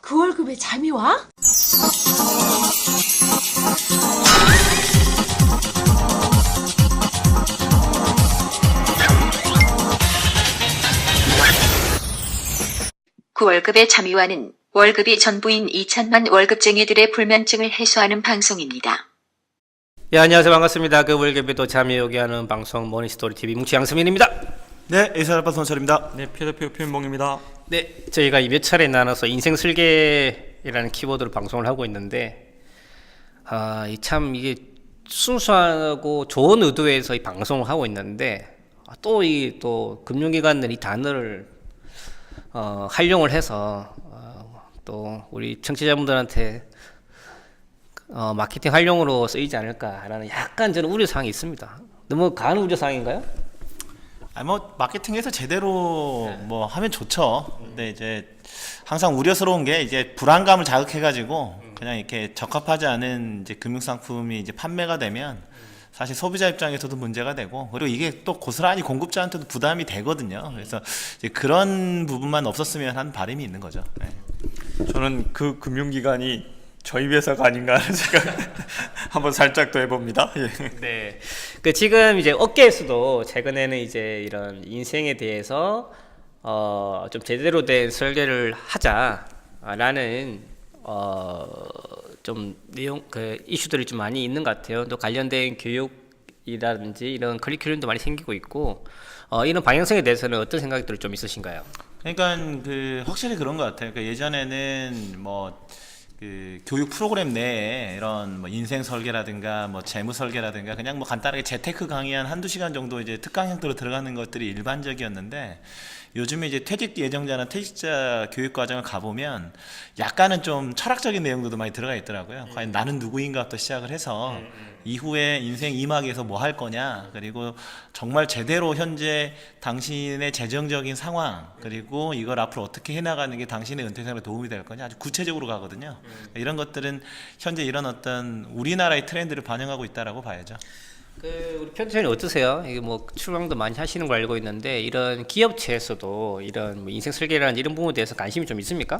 그 월급에 잠이 와? 그 월급의 잠이와는 월급이 전부인 2천만 월급쟁이들의 불면증을 해소하는 방송입니다. 예, 안녕하세요. 반갑습니다. 그 월급에도 잠이 오게 하는 방송 모닝스토리 TV 뭉치 양수민입니다. 네, 에이사라파 손철입니다. 네, 피어대표 표현봉입니다. 네, 저희가 몇 차례 나눠서 인생 설계라는 키워드로 방송을 하고 있는데, 참 이게 순수하고 좋은 의도에서 이 방송을 하고 있는데, 또 금융기관들 이 단어를 활용을 해서 또 우리 청취자분들한테 마케팅 활용으로 쓰이지 않을까라는 약간 저는 우려사항이 있습니다. 너무 과한 우려사항인가요? 뭐 마케팅에서 제대로 뭐 하면 좋죠. 근데 이제 항상 우려스러운 게 이제 불안감을 자극해가지고 그냥 이렇게 적합하지 않은 이제 금융상품이 이제 판매가 되면 사실 소비자 입장에서도 문제가 되고, 그리고 이게 또 고스란히 공급자한테도 부담이 되거든요. 그래서 이제 그런 부분만 없었으면 하는 바람이 있는 거죠. 네. 저는 그 금융기관이 저희 회사가 아닌가 하는 생각 한번 살짝 더 해봅니다. 예. 네. 지금 이제 업계에서도 최근에는 이제 이런 인생에 대해서 좀 제대로 된 설계를 하자라는 좀 내용 이슈들이 좀 많이 있는 것 같아요. 또 관련된 교육이라든지 이런 커리큘럼도 많이 생기고 있고, 이런 방향성에 대해서는 어떤 생각들이 좀 있으신가요? 그러니까 확실히 그런 것 같아요. 그러니까 예전에는 교육 프로그램 내에 이런 뭐 인생 설계라든가 뭐 재무 설계라든가 그냥 뭐 간단하게 재테크 강의 한 한두 시간 정도 이제 특강 형태로 들어가는 것들이 일반적이었는데, 요즘에 이제 퇴직 예정자나 퇴직자 교육 과정을 가보면 약간은 좀 철학적인 내용들도 많이 들어가 있더라고요. 과연 나는 누구인가부터 시작을 해서 이후에 인생 2막에서 뭐 할 거냐, 그리고 정말 제대로 현재 당신의 재정적인 상황, 그리고 이걸 앞으로 어떻게 해나가는 게 당신의 은퇴 생활에 도움이 될 거냐, 아주 구체적으로 가거든요. 이런 것들은 현재 이런 어떤 우리나라의 트렌드를 반영하고 있다라고 봐야죠. 우리 편집장님 어떠세요? 이게 뭐 출강도 많이 하시는 걸 알고 있는데, 이런 기업체에서도 이런 뭐 인생 설계라는 이런 부분에 대해서 관심이 좀 있습니까?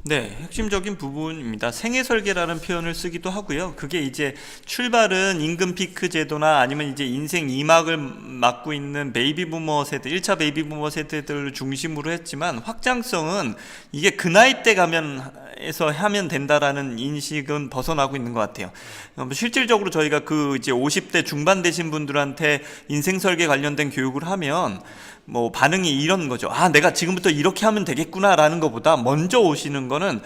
네, 핵심적인 부분입니다. 생애 설계라는 표현을 쓰기도 하고요. 그게 이제 출발은 임금 피크 제도나 아니면 이제 인생 2막을 맞고 있는 베이비 부머 세대, 1차 베이비 부머 세대들을 중심으로 했지만, 확장성은 이게 그 나이 때 가면에서 하면 된다라는 인식은 벗어나고 있는 것 같아요. 실질적으로 저희가 그 이제 50대 중반 되신 분들한테 인생 설계 관련된 교육을 하면 뭐 반응이 이런 거죠. 내가 지금부터 이렇게 하면 되겠구나라는 것보다 먼저 오시는 거는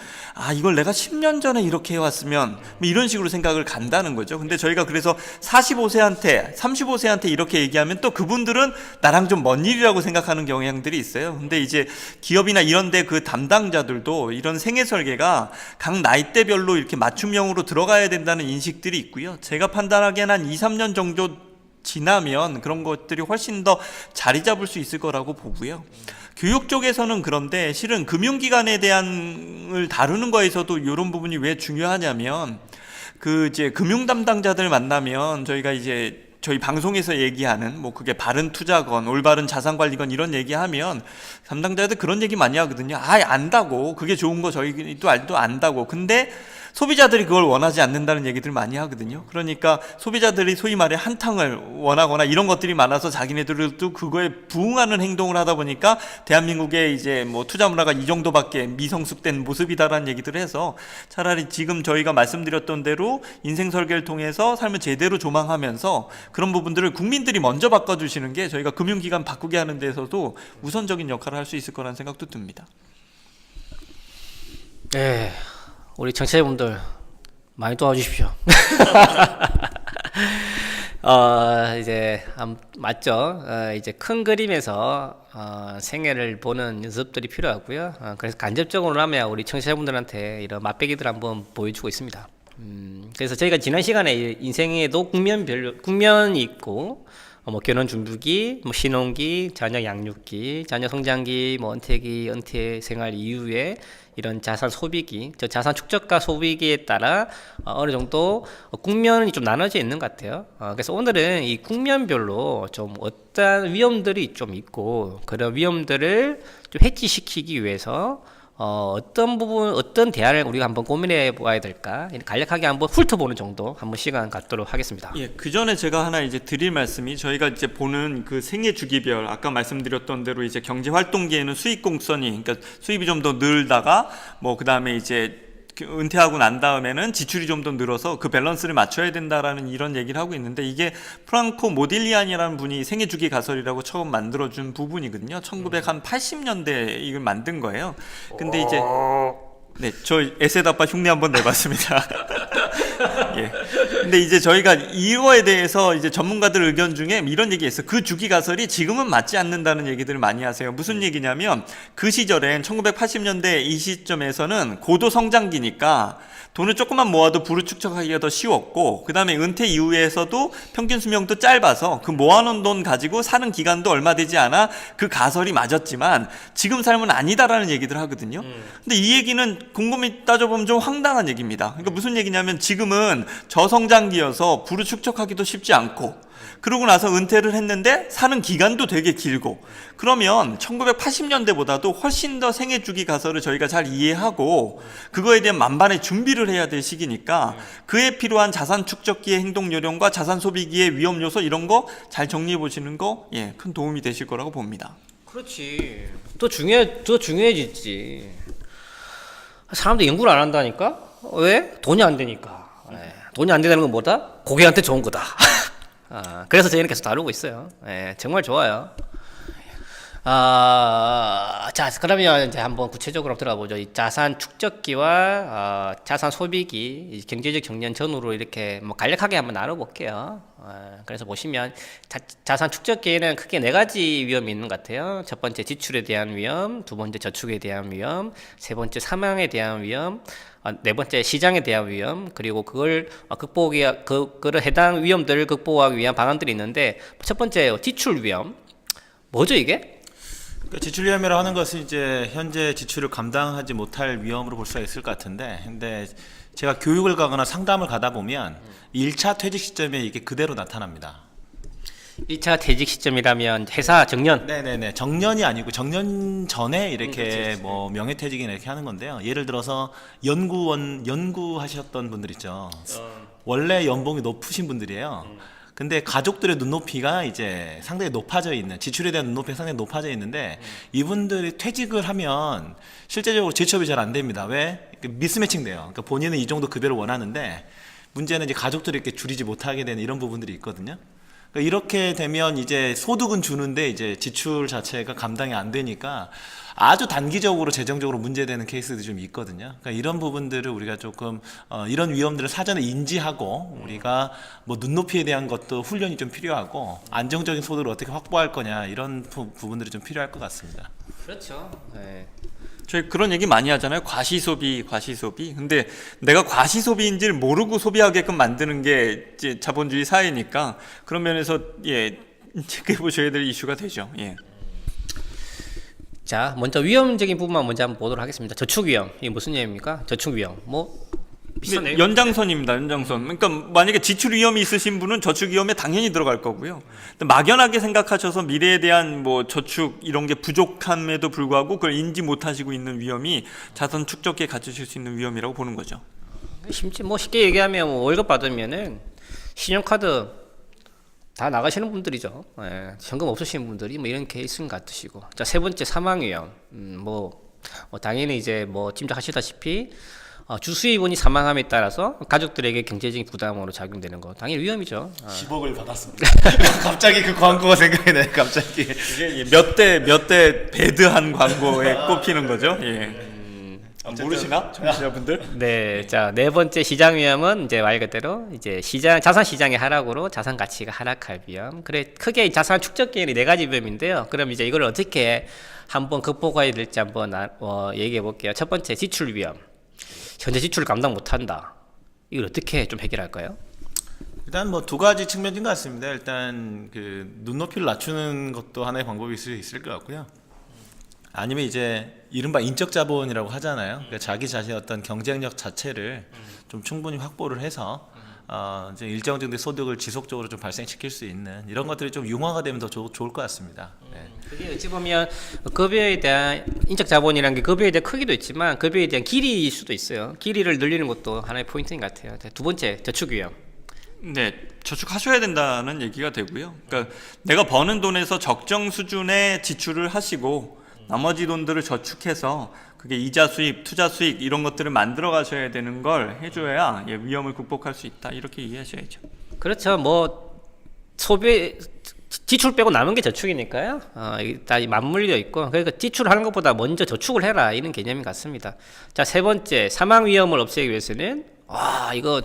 이걸 내가 10년 전에 이렇게 해왔으면 뭐 이런 식으로 생각을 간다는 거죠. 근데 저희가 그래서 45세한테 35세한테 이렇게 얘기하면 또 그분들은 나랑 좀 먼 일이라고 생각하는 경향들이 있어요. 근데 이제 기업이나 이런데 그 담당자들도 이런 생애 설계가 각 나이대별로 이렇게 맞춤형으로 들어가야 된다는 인식들이 있고요. 제가 판단하기에는 한 2, 3년 정도 지나면 그런 것들이 훨씬 더 자리 잡을 수 있을 거라고 보고요. 교육 쪽에서는 그런데 실은 금융기관에 대한을 다루는 거에서도 이런 부분이 왜 중요하냐면, 이제 금융 담당자들 만나면 저희가 이제 저희 방송에서 얘기하는 뭐 그게 바른 투자건 올바른 자산관리건 이런 얘기하면 담당자들 그런 얘기 많이 하거든요. 안다고, 그게 좋은 거 저희도 안다고. 근데 소비자들이 그걸 원하지 않는다는 얘기들 많이 하거든요. 그러니까 소비자들이 소위 말해 한탕을 원하거나 이런 것들이 많아서 자기네들도 그거에 부응하는 행동을 하다 보니까 대한민국의 이제 뭐 투자 문화가 이 정도밖에 미성숙된 모습이다라는 얘기들을 해서, 차라리 지금 저희가 말씀드렸던 대로 인생 설계를 통해서 삶을 제대로 조망하면서 그런 부분들을 국민들이 먼저 바꿔주시는 게 저희가 금융기관 바꾸게 하는 데서도 우선적인 역할을 할 수 있을 거라는 생각도 듭니다. 네, 우리 청취자분들 많이 도와주십시오. 이제 맞죠. 이제 큰 그림에서 생애를 보는 연습들이 필요하고요. 그래서 간접적으로라면 우리 청취자분들한테 이런 맛배기들 한번 보여주고 있습니다. 그래서 저희가 지난 시간에 인생에도 국면이 있고, 뭐 결혼 준비기, 뭐 신혼기, 자녀 양육기, 자녀 성장기, 뭐 은퇴기, 은퇴 생활 이후에 이런 자산 소비기, 자산 축적과 소비기에 따라 어느 정도 국면이 좀 나눠져 있는 것 같아요. 그래서 오늘은 이 국면별로 좀 어떤 위험들이 좀 있고, 그런 위험들을 좀 해지시키기 위해서 어떤 부분, 어떤 대안을 우리가 한번 고민해 보아야 될까? 간략하게 한번 훑어보는 정도 한번 시간 갖도록 하겠습니다. 예, 그 전에 제가 하나 이제 드릴 말씀이 저희가 이제 보는 그 생애 주기별 아까 말씀드렸던 대로 이제 경제 활동기에는 수익 곡선이 그러니까 수입이 좀 더 늘다가 뭐 그다음에 이제 은퇴하고 난 다음에는 지출이 좀 더 늘어서 그 밸런스를 맞춰야 된다라는 이런 얘기를 하고 있는데 이게 프랑코 모딜리안이라는 분이 생애 주기 가설이라고 처음 만들어준 부분이거든요. 1980년대에 이걸 만든 거예요. 근데 이제 네, 저 에세다빠 흉내 한번 내봤습니다. 예. 근데 이제 저희가 이거에 대해서 이제 전문가들 의견 중에 이런 얘기했어요. 그 주기 가설이 지금은 맞지 않는다는 얘기들을 많이 하세요. 무슨 얘기냐면 그 시절엔 1980년대 이 시점에서는 고도 성장기니까 돈을 조금만 모아도 부를 축적하기가 더 쉬웠고 그 다음에 은퇴 이후에서도 평균 수명도 짧아서 그 모아놓은 돈 가지고 사는 기간도 얼마 되지 않아 그 가설이 맞았지만 지금 삶은 아니다라는 얘기들 하거든요. 근데 이 얘기는 곰곰이 따져보면 좀 황당한 얘기입니다. 그러니까 무슨 얘기냐면 지금은 저성장기여서 부를 축적하기도 쉽지 않고 그러고 나서 은퇴를 했는데 사는 기간도 되게 길고 그러면 1980년대보다도 훨씬 더 생애 주기 가설을 저희가 잘 이해하고 그거에 대한 만반의 준비를 해야 될 시기니까 그에 필요한 자산 축적기의 행동 요령과 자산 소비기의 위험 요소 이런 거 잘 정리해 보시는 거 예, 큰 도움이 되실 거라고 봅니다. 그렇지. 더 중요해지지. 사람들이 연구를 안 한다니까? 왜? 돈이 안 되니까. 돈이 안 된다는 건 뭐다? 고객한테 좋은 거다. 그래서 저희는 계속 다루고 있어요. 정말 좋아요. 자, 그러면 이제 한번 구체적으로 들어가 보죠. 이 자산 축적기와 자산 소비기, 이 경제적 정년 전후로 이렇게 뭐 간략하게 한번 나눠볼게요. 그래서 보시면 자산 축적기에는 크게 네 가지 위험이 있는 것 같아요. 첫 번째 지출에 대한 위험, 두 번째 저축에 대한 위험, 세 번째 사망에 대한 위험, 네 번째 시장에 대한 위험, 그리고 그걸 그를 해당 위험들을 극복하기 위한 방안들이 있는데 첫 번째 지출 위험. 뭐죠 이게? 그러니까 지출 위험이라고 하는 것은 이제 현재 지출을 감당하지 못할 위험으로 볼 수가 있을 것 같은데, 근데 제가 교육을 가거나 상담을 가다 보면 1차 퇴직 시점에 이게 그대로 나타납니다. 1차 퇴직 시점이라면 회사 정년? 네네네. 정년이 아니고 정년 전에 이렇게 뭐 명예퇴직이나 이렇게 하는 건데요. 예를 들어서 연구하셨던 분들 있죠. 원래 연봉이 높으신 분들이에요. 근데 가족들의 눈높이가 이제 상당히 높아져 있는, 지출에 대한 눈높이가 상당히 높아져 있는데 이분들이 퇴직을 하면 실제적으로 재취업이 잘 안 됩니다. 왜? 미스매칭 돼요. 그러니까 본인은 이 정도 급여를 원하는데 문제는 이제 가족들이 이렇게 줄이지 못하게 되는 이런 부분들이 있거든요. 그러니까 이렇게 되면 이제 소득은 주는데 이제 지출 자체가 감당이 안 되니까 아주 단기적으로 재정적으로 문제되는 케이스들이 좀 있거든요. 그러니까 이런 부분들을 우리가 조금 이런 위험들을 사전에 인지하고 우리가 뭐 눈높이에 대한 것도 훈련이 좀 필요하고 안정적인 소득을 어떻게 확보할 거냐 이런 부분들이 좀 필요할 것 같습니다. 그렇죠. 네. 저희 그런 얘기 많이 하잖아요. 과시소비. 근데 내가 과시소비인지를 모르고 소비하게끔 만드는 게 이제 자본주의 사회니까 그런 면에서 예, 체크해 보셔야 될 이슈가 되죠. 예. 자, 먼저 위험적인 부분만 먼저 한번 보도록 하겠습니다. 저축 위험. 이게 무슨 얘기입니까? 저축 위험. 뭐 비싼 내용. 연장선입니다. 연장선. 그러니까 만약에 지출 위험이 있으신 분은 저축 위험에 당연히 들어갈 거고요. 근데 막연하게 생각하셔서 미래에 대한 뭐 저축 이런 게 부족함에도 불구하고 그걸 인지 못하시고 있는 위험이 자산 축적기에 갖추실 수 있는 위험이라고 보는 거죠. 심지어 뭐 쉽게 얘기하면 뭐 월급 받으면은 신용카드 다 나가시는 분들이죠. 현금 없으신 분들이 뭐 이런 케이스는 같으시고. 자, 세 번째 사망 위험. 당연히 이제 뭐 짐작하시다시피 주수입원이 사망함에 따라서 가족들에게 경제적인 부담으로 작용되는 거 당연히 위험이죠. 10억을 받았습니다. 갑자기 그 광고가 생각이 나요. 갑자기 이게 몇 대 배드한 광고에 꼽히는 거죠. 예. 모르시나? 청취자분들? 네, 자, 네 번째 시장 위험은 이제 말 그대로 이제 자산 시장의 하락으로 자산 가치가 하락할 위험. 그래 크게 자산 축적기에는 네 가지 위험인데요. 그럼 이제 이걸 어떻게 한번 극복해야 될지 한번 얘기해 볼게요. 첫 번째 지출 위험. 현재 지출을 감당 못한다. 이걸 어떻게 좀 해결할까요? 일단 뭐 두 가지 측면인 것 같습니다. 일단 그 눈높이를 낮추는 것도 하나의 방법이 있을 것 같고요. 아니면 이제 이른바 인적 자본이라고 하잖아요. 그러니까 자기 자신의 어떤 경쟁력 자체를 좀 충분히 확보를 해서 이제 일정 정도의 소득을 지속적으로 좀 발생시킬 수 있는 이런 것들이 좀 융화가 되면 더 좋을 것 같습니다. 네. 그게 어찌 보면 급여에 대한 인적 자본이라는 게 급여에 대한 크기도 있지만 급여에 대한 길이일 수도 있어요. 길이를 늘리는 것도 하나의 포인트인 것 같아요. 두 번째, 저축 위험. 네, 저축하셔야 된다는 얘기가 되고요. 그러니까 내가 버는 돈에서 적정 수준의 지출을 하시고 나머지 돈들을 저축해서 그게 이자 수입, 투자 수익 이런 것들을 만들어 가셔야 되는 걸 해줘야 위험을 극복할 수 있다. 이렇게 이해하셔야죠. 그렇죠. 뭐 소비 지출 빼고 남은 게 저축이니까요. 이게 다 맞물려 있고 그러니까 지출하는 것보다 먼저 저축을 해라 이런 개념인 것 같습니다. 자, 세 번째, 사망 위험을 없애기 위해서는 이거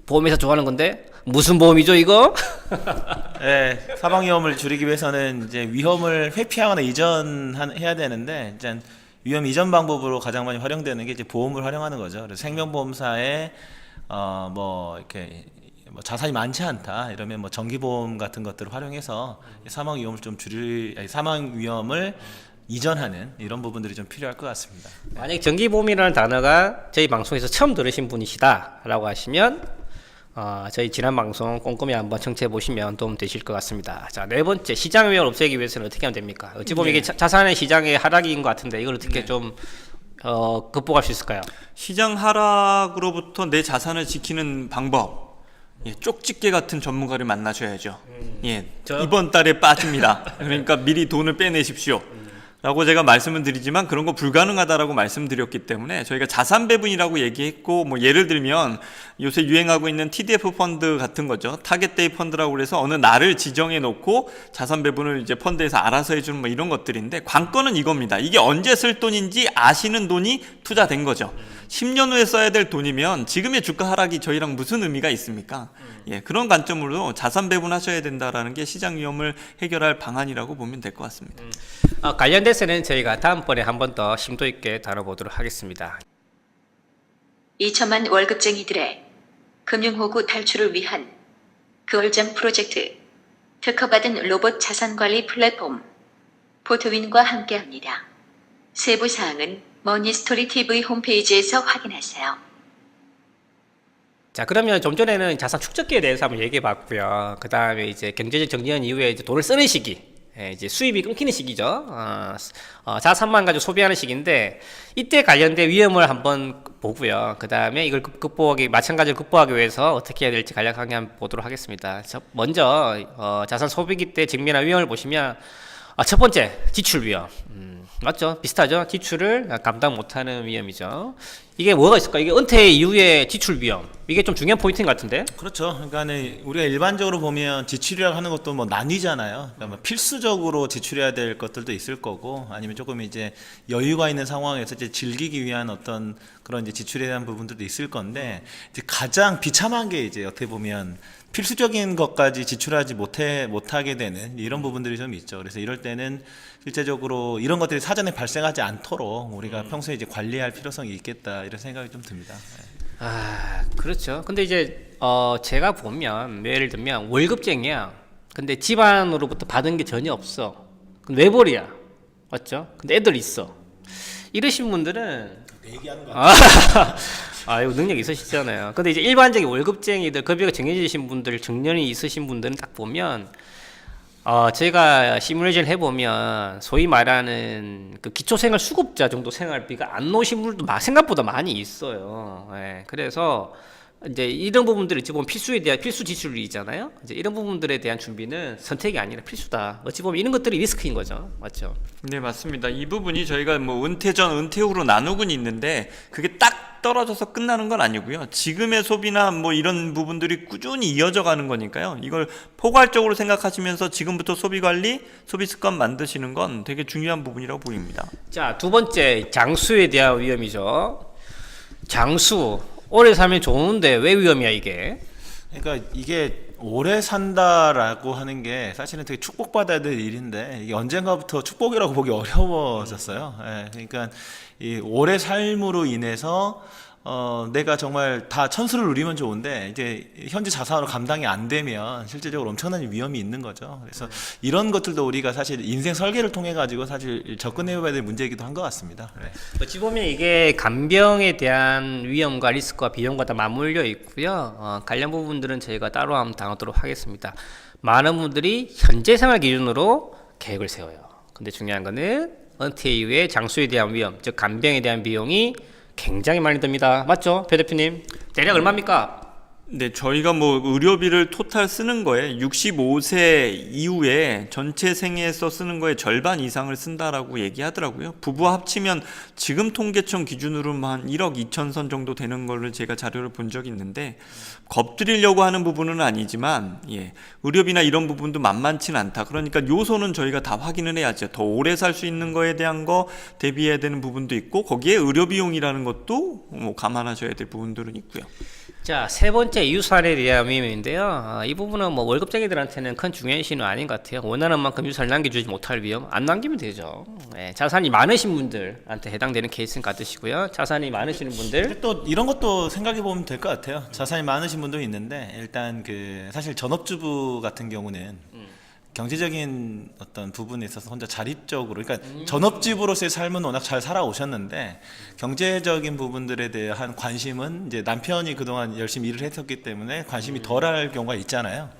보험회사 좋아하는 건데 무슨 보험이죠 이거? 네, 사망 위험을 줄이기 위해서는 이제 위험을 회피하거나 이전해야 되는데 이제 위험 이전 방법으로 가장 많이 활용되는 게 이제 보험을 활용하는 거죠. 그래서 생명보험사에 뭐 이렇게 뭐 자산이 많지 않다 이러면 뭐 정기보험 같은 것들을 활용해서 사망 위험을 좀 사망 위험을 이전하는 이런 부분들이 좀 필요할 것 같습니다. 만약 정기보험이라는 단어가 저희 방송에서 처음 들으신 분이시다라고 하시면 저희 지난 방송 꼼꼼히 한번 청취해 보시면 도움 되실 것 같습니다. 자, 네 번째, 시장 위험을 없애기 위해서는 어떻게 하면 됩니까? 어찌 보면 이게 자산의 시장의 하락인 것 같은데 이걸 어떻게 좀 극복할 수 있을까요? 시장 하락으로부터 내 자산을 지키는 방법. 쪽집게 같은 전문가를 만나셔야죠. 이번 달에 빠집니다. 그러니까 미리 돈을 빼내십시오. 라고 제가 말씀을 드리지만 그런 거 불가능하다라고 말씀드렸기 때문에 저희가 자산 배분이라고 얘기했고 뭐 예를 들면 요새 유행하고 있는 TDF 펀드 같은 거죠. 타겟 데이 펀드라고 그래서 어느 날을 지정해 놓고 자산 배분을 이제 펀드에서 알아서 해주는 뭐 이런 것들인데 관건은 이겁니다. 이게 언제 쓸 돈인지 아시는 돈이 투자된 거죠. 10년 후에 써야 될 돈이면 지금의 주가 하락이 저희랑 무슨 의미가 있습니까? 그런 관점으로 자산 배분하셔야 된다라는 게 시장 위험을 해결할 방안이라고 보면 될 것 같습니다. 관련돼서는 저희가 다음번에 한 번 더 심도 있게 다뤄보도록 하겠습니다. 2천만 월급쟁이들의 금융호구 탈출을 위한 그월장 프로젝트 특허받은 로봇 자산관리 플랫폼 포토윈과 함께합니다. 세부 사항은 머니스토리 TV 홈페이지에서 확인하세요. 자, 그러면 좀 전에는 자산 축적기에 대해서 한번 얘기해 봤고요. 그 다음에 이제 경제적 정리한 이후에 이제 돈을 쓰는 시기, 이제 수입이 끊기는 시기죠. 자산만 가지고 소비하는 시기인데 이때 관련된 위험을 한번 보고요. 그 다음에 이걸 마찬가지로 극복하기 위해서 어떻게 해야 될지 간략하게 한번 보도록 하겠습니다. 먼저 자산 소비기 때 직면한 위험을 보시면 첫 번째, 지출 위험. 맞죠? 비슷하죠? 지출을 감당 못하는 위험이죠. 이게 뭐가 있을까? 이게 은퇴 이후의 지출 위험. 이게 좀 중요한 포인트인 것 같은데? 그렇죠. 그러니까는 우리가 일반적으로 보면 지출이라고 하는 것도 뭐 나뉘잖아요. 그러니까 뭐 필수적으로 지출해야 될 것들도 있을 거고, 아니면 조금 이제 여유가 있는 상황에서 이제 즐기기 위한 어떤 그런 이제 지출에 대한 부분들도 있을 건데, 이제 가장 비참한 게 이제 어떻게 보면 필수적인 것까지 지출하지 못하게 되는 이런 부분들이 좀 있죠. 그래서 이럴 때는 실제적으로 이런 것들이 사전에 발생하지 않도록 우리가 평소에 이제 관리할 필요성이 있겠다 이런 생각이 좀 듭니다. 그렇죠. 근데 이제 제가 보면 예를 들면 월급쟁이야. 근데 집안으로부터 받은 게 전혀 없어. 근데 외벌이야. 맞죠? 근데 애들 있어. 이러신 분들은 얘기하는 거 이거 능력 있으시잖아요. 근데 이제 일반적인 월급쟁이들, 급여가 정해지신 분들, 정년이 있으신 분들은 딱 보면 제가 시뮬레이션 해보면 소위 말하는 그 기초생활 수급자 정도 생활비가 안 나오신 분들도 생각보다 많이 있어요. 그래서 이제 이런 부분들이 어찌 보면 필수 지출이잖아요. 이제 이런 부분들에 대한 준비는 선택이 아니라 필수다. 어찌 보면 이런 것들이 리스크인 거죠. 맞죠? 네, 맞습니다. 이 부분이 저희가 뭐 은퇴 전, 은퇴 후로 나누곤 있는데 그게 딱 떨어져서 끝나는 건 아니고요. 지금의 소비나 뭐 이런 부분들이 꾸준히 이어져 가는 거니까요. 이걸 포괄적으로 생각하시면서 지금부터 소비 관리, 소비 습관 만드시는 건 되게 중요한 부분이라고 보입니다. 자, 두 번째, 장수에 대한 위험이죠. 장수. 오래 살면 좋은데 왜 위험이야 이게? 그러니까 이게 오래 산다라고 하는 게 사실은 되게 축복받아야 될 일인데 이게 언젠가부터 축복이라고 보기 어려워졌어요. 그러니까 이 오래 삶으로 인해서 내가 정말 다 천수를 누리면 좋은데 이제 현재 자산으로 감당이 안 되면 실제적으로 엄청난 위험이 있는 거죠. 그래서 이런 것들도 우리가 사실 인생 설계를 통해 가지고 사실 접근해봐야 될 문제이기도 한 것 같습니다. 네. 어찌 보면 이게 간병에 대한 위험과 리스크와 비용과 다 맞물려 있고요. 관련 부분들은 저희가 따로 한번 다루도록 하겠습니다. 많은 분들이 현재 생활 기준으로 계획을 세워요. 근데 중요한 거는 은퇴 이후에 장수에 대한 위험, 즉 간병에 대한 비용이 굉장히 많이 듭니다. 맞죠? 배 대표님. 대략 얼마입니까? 네, 저희가 뭐 의료비를 토탈 쓰는 거에 65세 이후에 전체 생애에서 쓰는 거에 절반 이상을 쓴다라고 얘기하더라고요. 부부와 합치면 지금 통계청 기준으로만 1억 2천 선 정도 되는 걸로 제가 자료를 본 적이 있는데, 겁드리려고 하는 부분은 아니지만 의료비나 이런 부분도 만만치는 않다. 그러니까 요소는 저희가 다 확인을 해야죠. 더 오래 살 수 있는 거에 대한 거 대비해야 되는 부분도 있고, 거기에 의료비용이라는 것도 뭐 감안하셔야 될 부분들은 있고요. 자, 세 번째 유산에 대한 위험인데요. 이 부분은 뭐 월급쟁이들한테는 큰 중요한 이슈는 아닌 것 같아요. 원하는 만큼 유산을 남겨주지 못할 위험, 안 남기면 되죠. 자산이 많으신 분들한테 해당되는 케이스는 같으시고요. 자산이 많으시는 분들, 근데 또 이런 것도 생각해 보면 될 것 같아요. 자산이 많으신 분도 있는데 일단 사실 전업주부 같은 경우는 경제적인 어떤 부분에 있어서 혼자 자립적으로, 그러니까 전업주부로서의 삶은 워낙 잘 살아오셨는데 경제적인 부분들에 대한 관심은 이제 남편이 그동안 열심히 일을 했었기 때문에 관심이 덜할 경우가 있잖아요.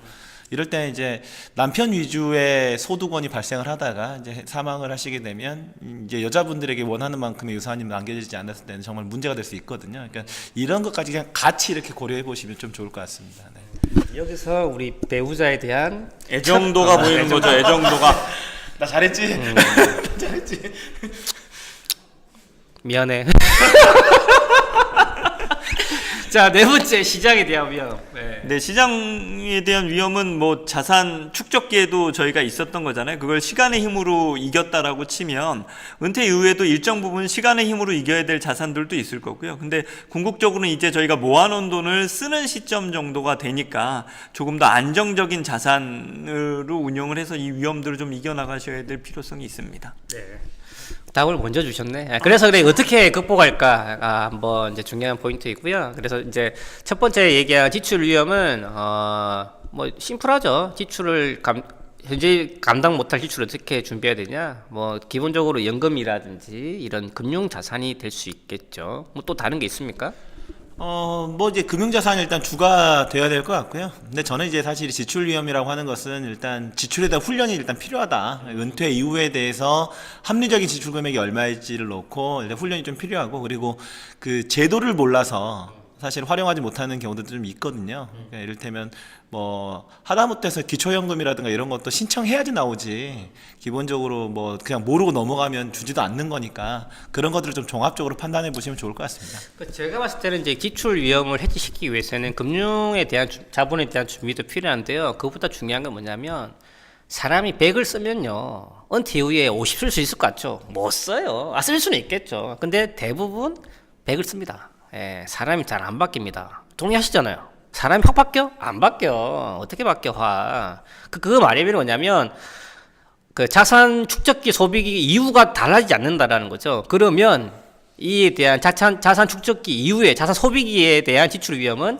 이럴 때 이제 남편 위주의 소득원이 발생을 하다가 이제 사망을 하시게 되면 이제 여자분들에게 원하는 만큼의 유산이 남겨지지 않았을 때는 정말 문제가 될 수 있거든요. 그러니까 이런 것까지 그냥 같이 이렇게 고려해 보시면 좀 좋을 것 같습니다. 네. 여기서 우리 배우자에 대한 애정도가 보이는 거죠. 애정도가. 나 잘했지? 잘했지? 미안해. 자, 네 번째 시장에 대한 위험. 네, 시장에 대한 위험은 뭐 자산 축적기에도 저희가 있었던 거잖아요. 그걸 시간의 힘으로 이겼다라고 치면 은퇴 이후에도 일정 부분 시간의 힘으로 이겨야 될 자산들도 있을 거고요. 근데 궁극적으로는 이제 저희가 모아놓은 돈을 쓰는 시점 정도가 되니까 조금 더 안정적인 자산으로 운영을 해서 이 위험들을 좀 이겨나가셔야 될 필요성이 있습니다. 네. 답을 먼저 주셨네. 그래서 그래 어떻게 극복할까 한번 이제 중요한 포인트이고요. 그래서 이제 첫 번째 얘기한 지출 위험은 뭐 심플하죠. 현재 감당 못할 지출을 어떻게 준비해야 되냐. 뭐 기본적으로 연금이라든지 이런 금융 자산이 될 수 있겠죠. 뭐 또 다른 게 있습니까? 뭐 이제 금융자산이 일단 주가 돼야 될 것 같고요. 근데 저는 이제 사실 지출 위험이라고 하는 것은 일단 지출에 대한 훈련이 일단 필요하다. 은퇴 이후에 대해서 합리적인 지출 금액이 얼마일지를 놓고 일단 훈련이 좀 필요하고, 그리고 그 제도를 몰라서 사실 활용하지 못하는 경우도 좀 있거든요. 그러니까 이를테면 뭐 하다못해서 기초연금이라든가 이런 것도 신청해야지 나오지, 기본적으로 뭐 그냥 모르고 넘어가면 주지도 않는 거니까 그런 것들을 좀 종합적으로 판단해 보시면 좋을 것 같습니다. 제가 봤을 때는 이제 기출 위험을 해지시키기 위해서는 금융에 대한 자본에 대한 준비도 필요한데요. 그것보다 중요한 건 뭐냐면, 사람이 100을 쓰면요 은퇴 이후에 50 쓸 수 있을 것 같죠? 못 써요. 쓸 수는 있겠죠. 근데 대부분 100을 씁니다. 사람이 잘 안 바뀝니다. 동의하시잖아요. 사람이 확 바뀌어? 안 바뀌어. 어떻게 바뀌어, 확. 그거 말이 뭐냐면, 그 자산 축적기 소비기 이유가 달라지지 않는다라는 거죠. 그러면 이에 대한 자산 축적기 이후에 자산 소비기에 대한 지출 위험은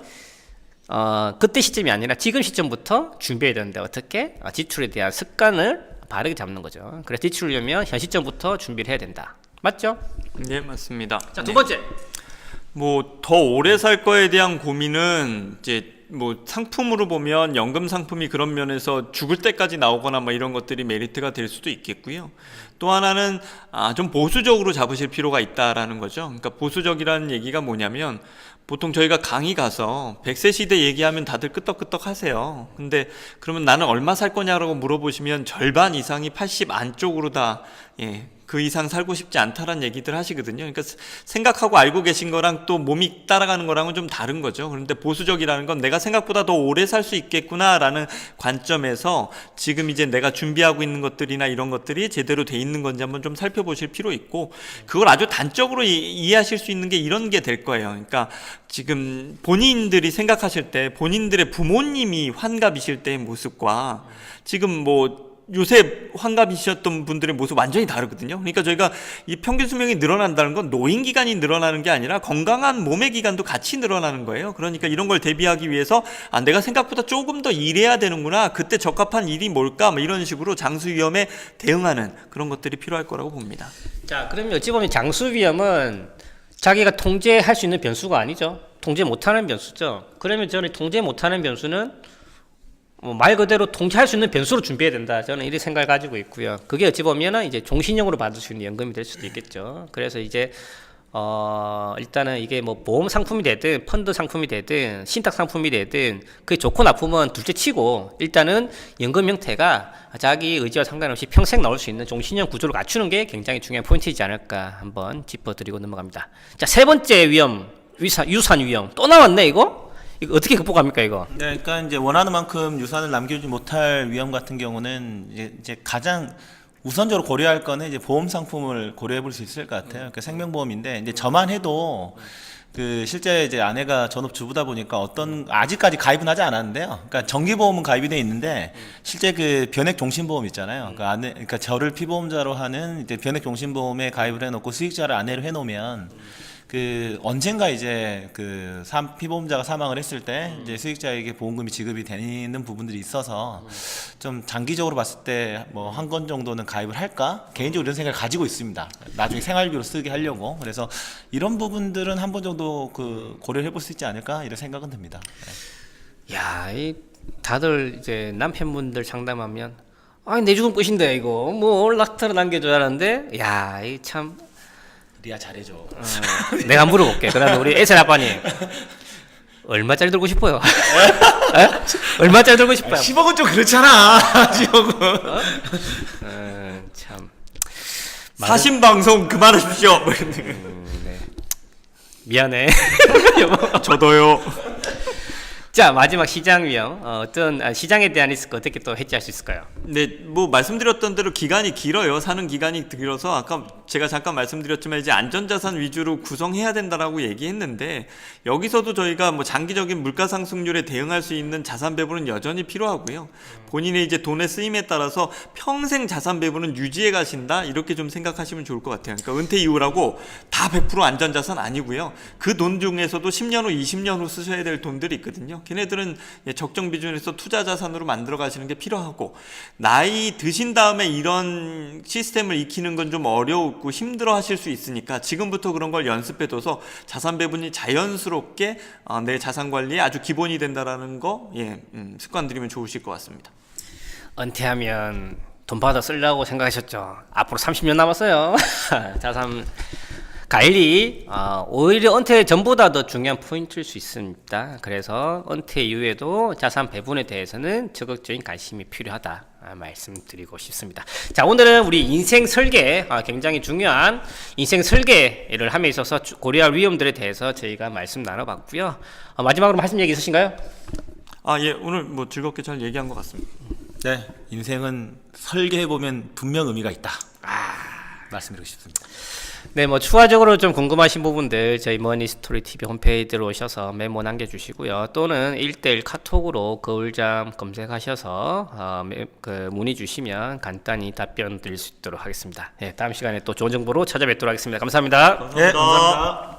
그때 시점이 아니라 지금 시점부터 준비해야 되는데, 어떻게? 지출에 대한 습관을 바르게 잡는 거죠. 그래서 지출 위험은 현 시점부터 준비를 해야 된다. 맞죠? 네, 맞습니다. 자, 두 번째. 뭐 더 오래 살 거에 대한 고민은 이제 뭐 상품으로 보면 연금 상품이 그런 면에서 죽을 때까지 나오거나 뭐 이런 것들이 메리트가 될 수도 있겠고요. 또 하나는 좀 보수적으로 잡으실 필요가 있다라는 거죠. 그러니까 보수적이라는 얘기가 뭐냐면, 보통 저희가 강의 가서 100세 시대 얘기하면 다들 끄떡끄떡 하세요. 근데 그러면 나는 얼마 살 거냐라고 물어보시면 절반 이상이 80 안쪽으로 다 그 이상 살고 싶지 않다라는 얘기들 하시거든요. 그러니까 생각하고 알고 계신 거랑 또 몸이 따라가는 거랑은 좀 다른 거죠. 그런데 보수적이라는 건 내가 생각보다 더 오래 살 수 있겠구나라는 관점에서 지금 이제 내가 준비하고 있는 것들이나 이런 것들이 제대로 돼 있는 건지 한번 좀 살펴보실 필요 있고, 그걸 아주 단적으로 이해하실 수 있는 게 이런 게 될 거예요. 그러니까 지금 본인들이 생각하실 때 본인들의 부모님이 환갑이실 때의 모습과 지금 뭐 요새 환갑이셨던 분들의 모습 완전히 다르거든요. 그러니까 저희가 이 평균 수명이 늘어난다는 건 노인 기간이 늘어나는 게 아니라 건강한 몸의 기간도 같이 늘어나는 거예요. 그러니까 이런 걸 대비하기 위해서 내가 생각보다 조금 더 일해야 되는구나. 그때 적합한 일이 뭘까? 뭐 이런 식으로 장수 위험에 대응하는 그런 것들이 필요할 거라고 봅니다. 자, 그러면 어찌 보면 장수 위험은 자기가 통제할 수 있는 변수가 아니죠. 통제 못하는 변수죠. 그러면 저는 통제 못하는 변수는 말 그대로 통제할 수 있는 변수로 준비해야 된다. 저는 이런 생각을 가지고 있고요. 그게 어찌 보면은 이제 종신형으로 받을 수 있는 연금이 될 수도 있겠죠. 그래서 이제 일단은 이게 뭐 보험 상품이 되든 펀드 상품이 되든 신탁 상품이 되든 그게 좋고 나쁨은 둘째치고 일단은 연금 형태가 자기 의지와 상관없이 평생 나올 수 있는 종신형 구조를 갖추는 게 굉장히 중요한 포인트이지 않을까 한번 짚어드리고 넘어갑니다. 자, 세 번째 위험, 유산 위험 또 나왔네 이거 어떻게 극복합니까 이거? 네, 그러니까 이제 원하는 만큼 유산을 남겨주지 못할 위험 같은 경우는 이제 가장 우선적으로 고려할 거는 이제 보험 상품을 고려해 볼 수 있을 것 같아요. 그러니까 생명보험인데 이제 저만 해도 그 실제 이제 아내가 전업주부다 보니까 아직까지 가입은 하지 않았는데요. 그러니까 정기보험은 가입이 돼 있는데 실제 그 변액종신보험 있잖아요. 그러니까 저를 피보험자로 하는 이제 변액종신보험에 가입을 해놓고 수익자를 아내로 해놓으면 그 언젠가 이제 그 피보험자가 사망을 했을 때 이제 수익자에게 보험금이 지급이 되는 부분들이 있어서 좀 장기적으로 봤을 때 뭐 한 건 정도는 가입을 할까 개인적으로 이런 생각을 가지고 있습니다. 나중에 생활비로 쓰게 하려고. 그래서 이런 부분들은 한 번 정도 그 고려를 해볼 수 있지 않을까 이런 생각은 듭니다. 네. 야, 이 다들 이제 남편분들 상담하면 내 죽음 끝인데 이거 뭐 올라타를 남겨줘야 하는데 야, 이 참 리아 잘해줘. 내가 물어볼게. 그러면 우리 에셀 아빠님 얼마짜리 들고 싶어요? 얼마짜리 들고 싶어요? 10억은 좀 그렇잖아. 10억은. 참 사신 방송 그만하십시오. 네. 미안해. 저도요. 자, 마지막 시장 위험. 어떤 시장에 대한 리스크 어떻게 또 해지할 수 있을까요? 네, 뭐 말씀드렸던 대로 기간이 길어요. 사는 기간이 길어서 아까 제가 잠깐 말씀드렸지만 이제 안전자산 위주로 구성해야 된다라고 얘기했는데 여기서도 저희가 뭐 장기적인 물가 상승률에 대응할 수 있는 자산 배분은 여전히 필요하고요. 본인의 이제 돈의 쓰임에 따라서 평생 자산 배분은 유지해 가신다 이렇게 좀 생각하시면 좋을 것 같아요. 그러니까 은퇴 이후라고 다 100% 안전자산 아니고요. 그 돈 중에서도 10년 후, 20년 후 쓰셔야 될 돈들이 있거든요. 걔네들은 적정 비중에서 투자 자산으로 만들어 가시는 게 필요하고 나이 드신 다음에 이런 시스템을 익히는 건 좀 어려웠고 힘들어 하실 수 있으니까 지금부터 그런 걸 연습해 둬서 자산 배분이 자연스럽게 내 자산 관리에 아주 기본이 된다라는 거 습관 들이면 좋으실 것 같습니다. 은퇴하면 돈 받아 쓰려고 생각하셨죠? 앞으로 30년 남았어요. 자산 관리 오히려 은퇴 전보다 더 중요한 포인트일 수 있습니다. 그래서 은퇴 이후에도 자산 배분에 대해서는 적극적인 관심이 필요하다 말씀드리고 싶습니다. 자, 오늘은 우리 인생 설계 굉장히 중요한 인생 설계를 함에 있어서 고려할 위험들에 대해서 저희가 말씀 나눠봤고요. 마지막으로 하실 얘기 있으신가요? 예, 오늘 뭐 즐겁게 잘 얘기한 것 같습니다. 네, 인생은 설계해 보면 분명 의미가 있다. 말씀드리고 싶습니다. 네, 뭐 추가적으로 좀 궁금하신 부분들 저희 머니스토리 TV 홈페이지로 오셔서 메모 남겨주시고요. 또는 1:1 카톡으로 거울잠 검색하셔서 문의 주시면 간단히 답변 드릴 수 있도록 하겠습니다. 네, 다음 시간에 또 좋은 정보로 찾아뵙도록 하겠습니다. 감사합니다. 네, 감사합니다.